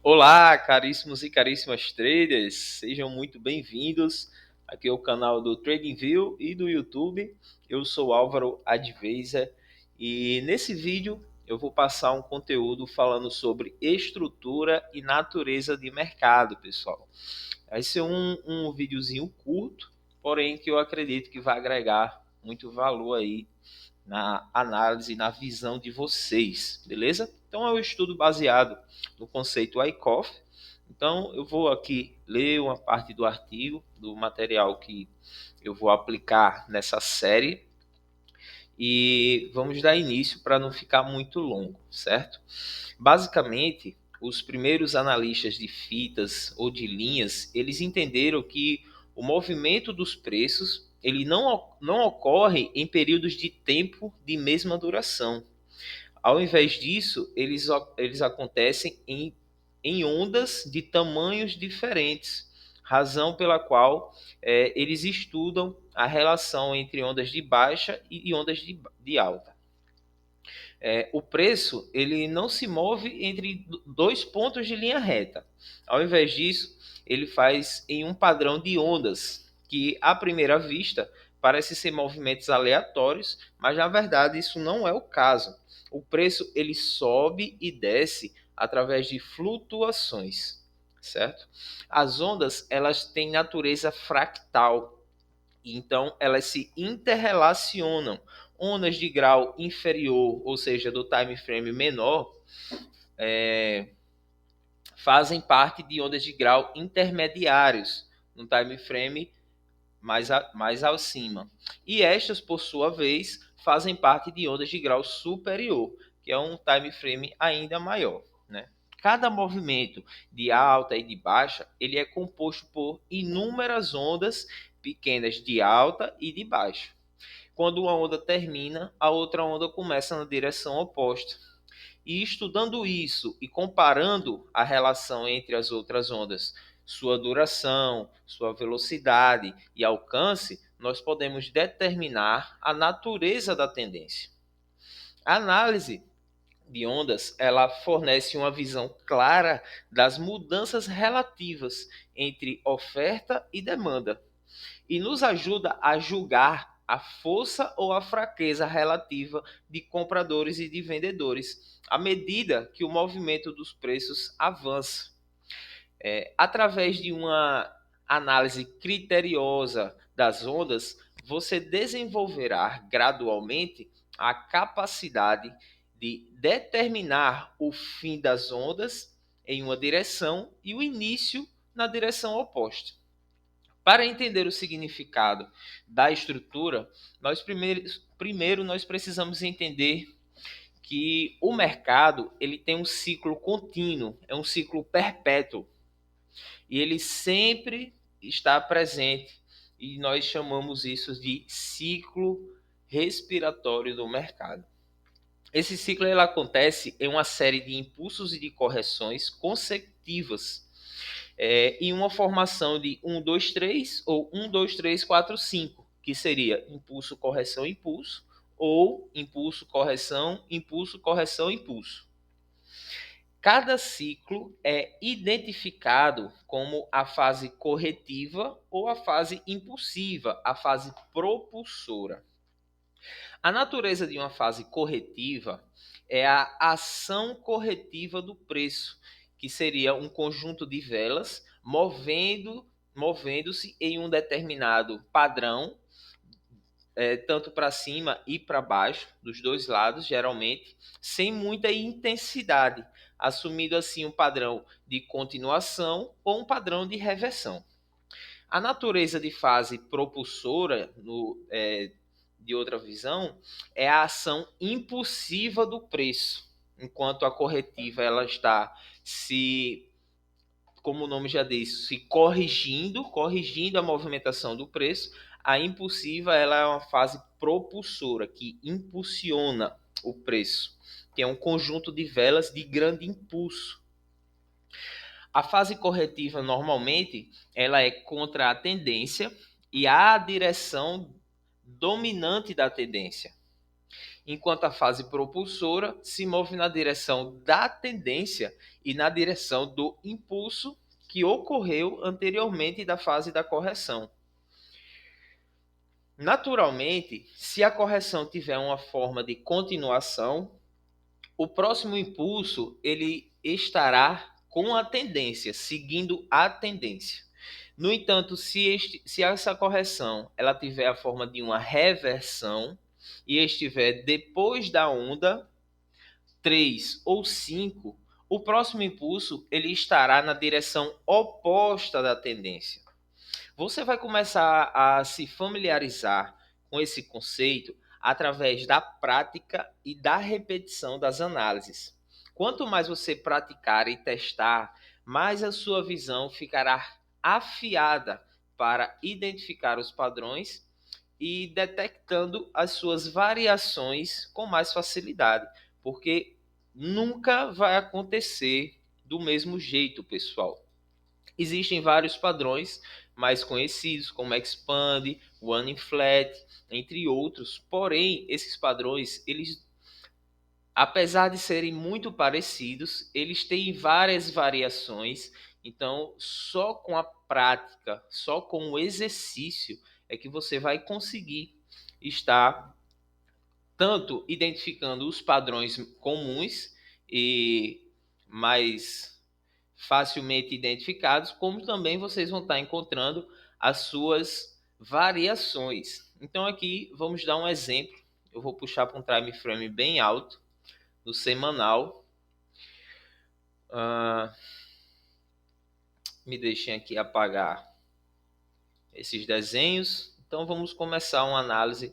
Olá, caríssimos e caríssimas traders, sejam muito bem-vindos. Aqui é o canal do TradingView e do YouTube. Eu sou Álvaro Advisor e nesse vídeo eu vou passar um conteúdo falando sobre estrutura e natureza de mercado, pessoal. Vai ser um videozinho curto, porém que eu acredito que vai agregar muito valor aí na análise, na visão de vocês, beleza? Então é um estudo baseado no conceito Wyckoff. Então eu vou aqui ler uma parte do artigo, do material que eu vou aplicar nessa série e vamos dar início para não ficar muito longo, certo? Basicamente, os primeiros analistas de fitas ou de linhas, eles entenderam que o movimento dos preços ele não ocorre em períodos de tempo de mesma duração. Ao invés disso, eles acontecem em ondas de tamanhos diferentes, razão pela qual eles estudam a relação entre ondas de baixa e ondas de alta. O preço ele não se move entre dois pontos de linha reta. Ao invés disso, ele faz em um padrão de ondas, que à primeira vista parece ser movimentos aleatórios, mas na verdade isso não é o caso. O preço ele sobe e desce através de flutuações, certo? As ondas elas têm natureza fractal, então elas se interrelacionam. Ondas de grau inferior, ou seja, do time frame menor, fazem parte de ondas de grau intermediários, no time frame mais acima. E estas, por sua vez, fazem parte de ondas de grau superior, que é um time frame ainda maior, né? Cada movimento de alta e de baixa, ele é composto por inúmeras ondas pequenas de alta e de baixa. Quando uma onda termina, a outra onda começa na direção oposta. E estudando isso e comparando a relação entre as outras ondas, sua duração, sua velocidade e alcance, nós podemos determinar a natureza da tendência. A análise de ondas, ela fornece uma visão clara das mudanças relativas entre oferta e demanda e nos ajuda a julgar a força ou a fraqueza relativa de compradores e de vendedores à medida que o movimento dos preços avança. Através de uma análise criteriosa das ondas, você desenvolverá gradualmente a capacidade de determinar o fim das ondas em uma direção e o início na direção oposta. Para entender o significado da estrutura, primeiro nós precisamos entender que o mercado ele tem um ciclo contínuo, é um ciclo perpétuo e ele sempre está presente e nós chamamos isso de ciclo respiratório do mercado. Esse ciclo ele acontece em uma série de impulsos e de correções consecutivas em uma formação de 1, 2, 3 ou 1, 2, 3, 4, 5, que seria impulso, correção, impulso, ou impulso, correção, impulso, correção, impulso. Cada ciclo é identificado como a fase corretiva ou a fase impulsiva, a fase propulsora. A natureza de uma fase corretiva é a ação corretiva do preço, que seria um conjunto de velas movendo-se em um determinado padrão, tanto para cima e para baixo, dos dois lados, geralmente, sem muita intensidade, assumindo assim um padrão de continuação ou um padrão de reversão. A natureza de fase propulsora, de outra visão, é a ação impulsiva do preço, enquanto a corretiva ela está como o nome já diz, se corrigindo a movimentação do preço. A impulsiva ela é uma fase propulsora que impulsiona o preço, que é um conjunto de velas de grande impulso. A fase corretiva normalmente ela é contra a tendência e a direção dominante da tendência. enquanto a fase propulsora se move na direção da tendência e na direção do impulso que ocorreu anteriormente da fase da correção. Naturalmente, se a correção tiver uma forma de continuação, o próximo impulso ele estará com a tendência, seguindo a tendência. No entanto, se essa correção ela tiver a forma de uma reversão e estiver depois da onda 3 ou 5, o próximo impulso ele estará na direção oposta da tendência. Você vai começar a se familiarizar com esse conceito através da prática e da repetição das análises. Quanto mais você praticar e testar, mais a sua visão ficará afiada para identificar os padrões e detectando as suas variações com mais facilidade, porque nunca vai acontecer do mesmo jeito, pessoal. Existem vários padrões mais conhecidos, como Expand, One in Flat, entre outros. Porém, esses padrões, eles, apesar de serem muito parecidos, eles têm várias variações. Então, só com a prática, só com o exercício, é que você vai conseguir estar tanto identificando os padrões comuns e mais facilmente identificados, como também vocês vão estar encontrando as suas variações. Então aqui vamos dar um exemplo. Eu vou puxar para um time frame bem alto, no semanal. Me deixem aqui apagar esses desenhos. Então vamos começar uma análise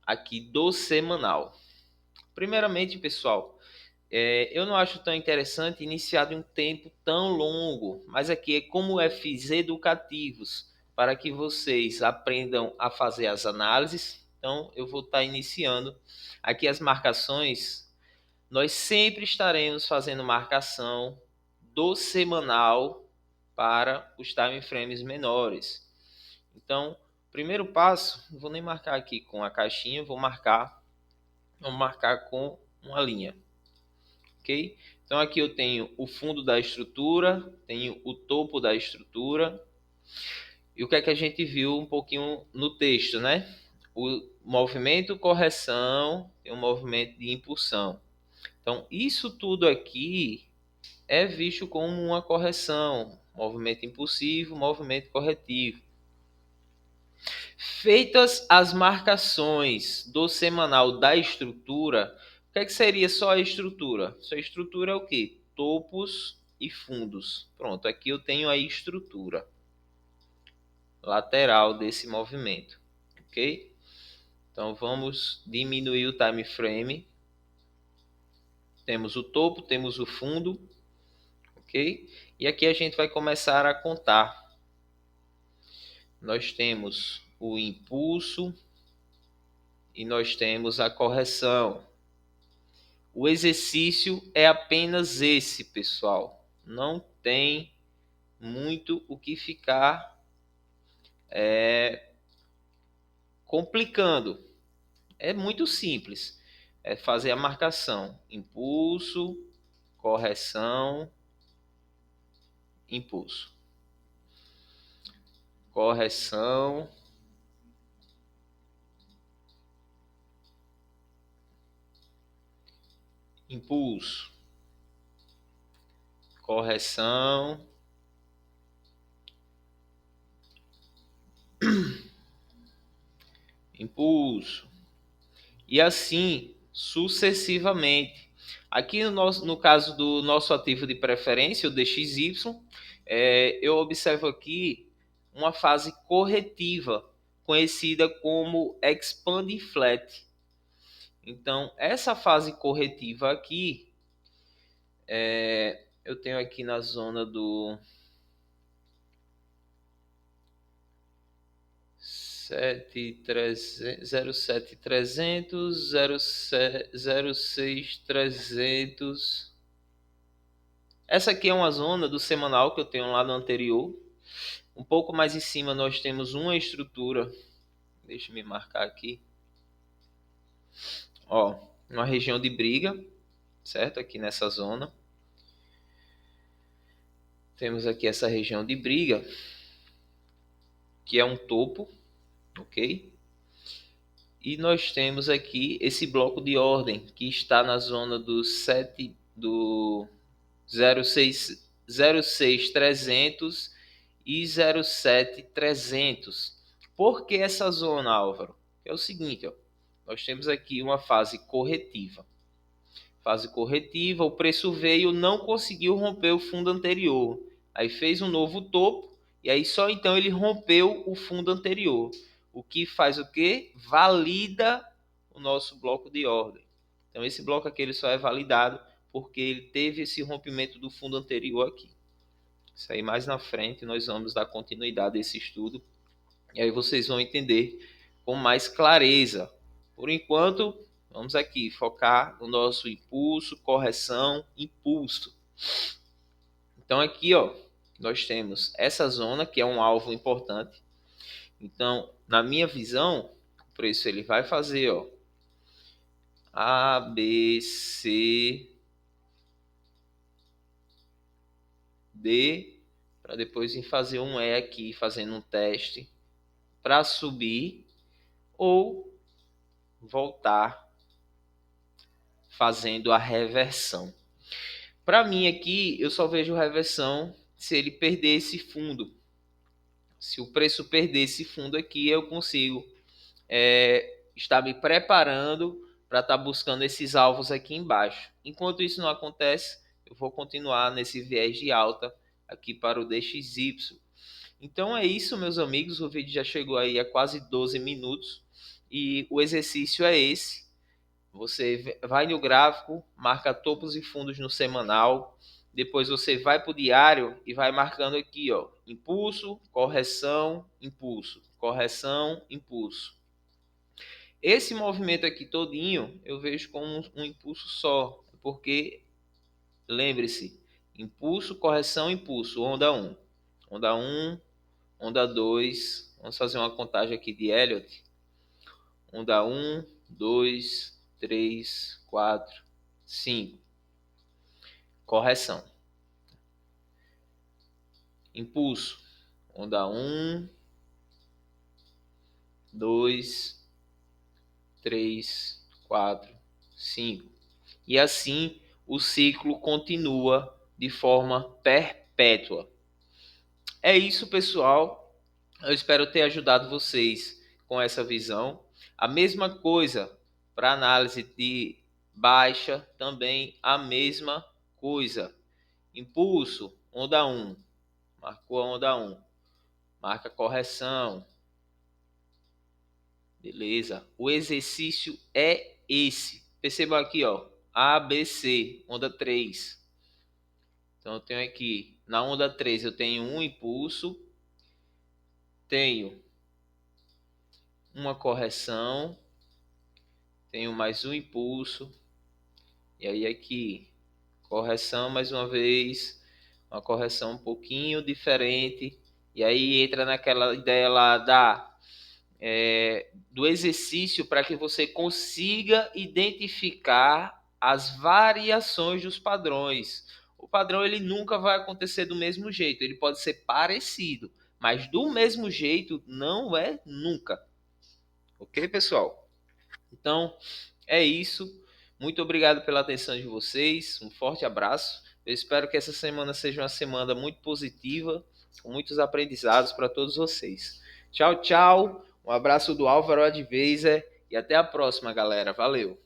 aqui do semanal. Primeiramente, pessoal, eu não acho tão interessante iniciar de um tempo tão longo, mas aqui é como FIs educativos, para que vocês aprendam a fazer as análises. Então, eu vou estar iniciando aqui as marcações. Nós sempre estaremos fazendo marcação do semanal para os time frames menores. Então, primeiro passo, não vou nem marcar aqui com a caixinha, vou marcar com uma linha. Ok? Então aqui eu tenho o fundo da estrutura, tenho o topo da estrutura. E o que é que a gente viu um pouquinho no texto, né? O movimento correção e o movimento de impulsão. Então isso tudo aqui é visto como uma correção, movimento impulsivo, movimento corretivo. Feitas as marcações do semanal da estrutura, o que seria só a estrutura? Só a estrutura é o quê? Topos e fundos. Pronto, aqui eu tenho a estrutura lateral desse movimento, ok? Então vamos diminuir o time frame. Temos o topo, temos o fundo, ok? E aqui a gente vai começar a contar. Nós temos o impulso e nós temos a correção. O exercício é apenas esse, pessoal. Não tem muito o que ficar complicando. É muito simples. É fazer a marcação. Impulso, correção, impulso. Correção, impulso. Correção, impulso. E assim sucessivamente. Aqui no caso do nosso ativo de preferência, o DXY, eu observo aqui uma fase corretiva, conhecida como Expanding Flat. Então, essa fase corretiva aqui, eu tenho aqui na zona do 07300, 06300. Essa aqui é uma zona do semanal que eu tenho lá no anterior. Um pouco mais em cima nós temos uma estrutura. Deixa eu me marcar aqui. Ó, uma região de briga, certo? Aqui nessa zona. Temos aqui essa região de briga, que é um topo, ok? E nós temos aqui esse bloco de ordem, que está na zona do 06300 e 07300. Por que essa zona, Álvaro? É o seguinte, ó, nós temos aqui uma fase corretiva. Fase corretiva, o preço veio, não conseguiu romper o fundo anterior. Aí fez um novo topo e aí só então ele rompeu o fundo anterior. O que faz o quê? Valida o nosso bloco de ordem. Então esse bloco aqui ele só é validado porque ele teve esse rompimento do fundo anterior aqui. Isso aí mais na frente nós vamos dar continuidade a esse estudo e aí vocês vão entender com mais clareza. Por enquanto, vamos aqui focar no nosso impulso, correção, impulso. Então aqui, ó, nós temos essa zona que é um alvo importante. Então, na minha visão, o preço ele vai fazer, ó, A, B, C, D, para depois ir fazer um E aqui, fazendo um teste para subir ou voltar fazendo a reversão. Para mim aqui, eu só vejo reversão se ele perder esse fundo. Se o preço perder esse fundo aqui, eu consigo estar me preparando para estar buscando esses alvos aqui embaixo. Enquanto isso não acontece, eu vou continuar nesse viés de alta aqui para o DXY. Então é isso, meus amigos. O vídeo já chegou aí a quase 12 minutos e o exercício é esse. Você vai no gráfico, marca topos e fundos no semanal. Depois você vai para o diário e vai marcando aqui, ó, impulso, correção, impulso, correção, impulso. Esse movimento aqui todinho eu vejo como um impulso só, porque lembre-se, impulso, correção, impulso, onda 1. Onda 1, onda 2, vamos fazer uma contagem aqui de Elliott. Onda 1, 2, 3, 4, 5. Correção. Impulso. Onda 1, 2, 3, 4, 5. E assim o ciclo continua de forma perpétua. É isso, pessoal. Eu espero ter ajudado vocês com essa visão. A mesma coisa para análise de baixa, também a mesma coisa. Impulso, onda 1. Marcou a onda 1. Marca correção. Beleza. O exercício é esse. Perceba aqui, ó. A, B, C, onda 3. Então eu tenho aqui, na onda 3 eu tenho um impulso, tenho uma correção, tenho mais um impulso, e aí aqui, correção mais uma vez, uma correção um pouquinho diferente, e aí entra naquela ideia lá do exercício para que você consiga identificar as variações dos padrões. O padrão ele nunca vai acontecer do mesmo jeito, ele pode ser parecido, mas do mesmo jeito não é nunca. Ok, pessoal? Então, é isso. Muito obrigado pela atenção de vocês. Um forte abraço. Eu espero que essa semana seja uma semana muito positiva, com muitos aprendizados para todos vocês. Tchau, tchau. Um abraço do Álvaro Advisor e até a próxima, galera. Valeu!